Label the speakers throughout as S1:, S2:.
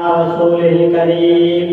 S1: رسوله الكريم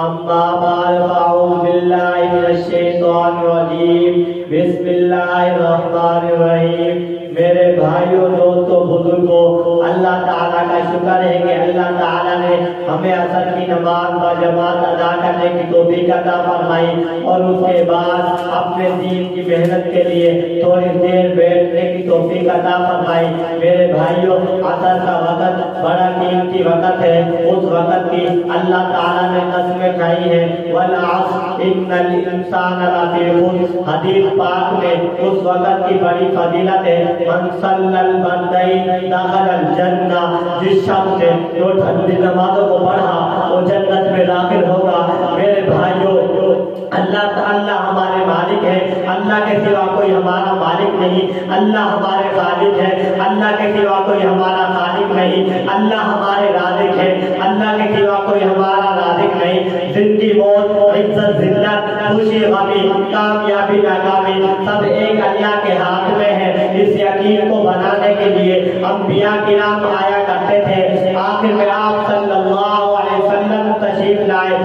S1: أما بعد فأعوذ بالله من الشيطان الرجيم بسم الله الرحمن الرحيم میرے بھائیوں دوستوں بزرگوں اللہ تعالیٰ کا شکر ہے کہ اللہ تعالیٰ نے ہمیں عصر کی نماز باجماعت ادا کرنے کی توفیق عطا فرمائی اور اس کے بعد اپنے دین کی محنت کے لیے تھوڑی دیر بیٹھنے کی توفیق عطا فرمائی۔ میرے بھائیوں عصر کا وقت بڑا قیمتی وقت ہے، اس وقت کی اللہ تعالیٰ نے قسمیں کھائی ہیں والعصر ان الانسان لفی خسر، حدیث پاک میں اس وقت کی بڑی فضیلت ہے۔ من صلی البردین دخل الجنہ، جس شخص نے جو ٹھنڈی نمازوں کو پڑھا وہ جنت میں داخل ہوگا۔ میرے بھائیوں اللہ تعالیٰ ہمارے مالک ہے، اللہ کے سوا کوئی ہمارا مالک نہیں، اللہ ہمارے خالق ہے، اللہ کے سوا کوئی ہمارا خالق نہیں، اللہ ہمارے رازق ہے، اللہ کے سوا کوئی ہمارا رازق نہیں۔ زندگی موت، عزت ذلت، خوشی غمی، کامیابی ناکامی سب ایک اللہ کے ہاتھ میں ہے۔ اس یقین کو بنانے کے لیے انبیاء کرام آیا کرتے تھے، آخر میں آپ صلی اللہ علیہ وسلم تشریف لائے۔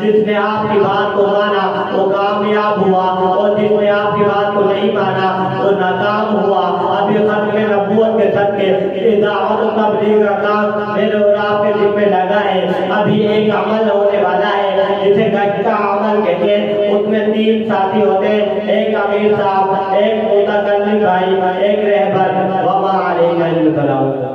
S1: جس نے آپ کی بات کو مانا وہ کامیاب ہوا اور جس نے آپ کی بات کو نہیں مانا وہ ناکام ہوا۔ ابھی ختم نبوت کے صدقے دعوت و تبلیغ کا کام میرے اور آپ کے ذمہ لگا ہے۔ ابھی ایک عمل ہونے والا ہے جسے گج کا عمل کہتے ہیں، اس میں 3 ساتھی ہوتے ہیں، ایک امیر صاحب، ایک متکلم بھائی، ایک رہبر۔ وما علینا الا البلاغ۔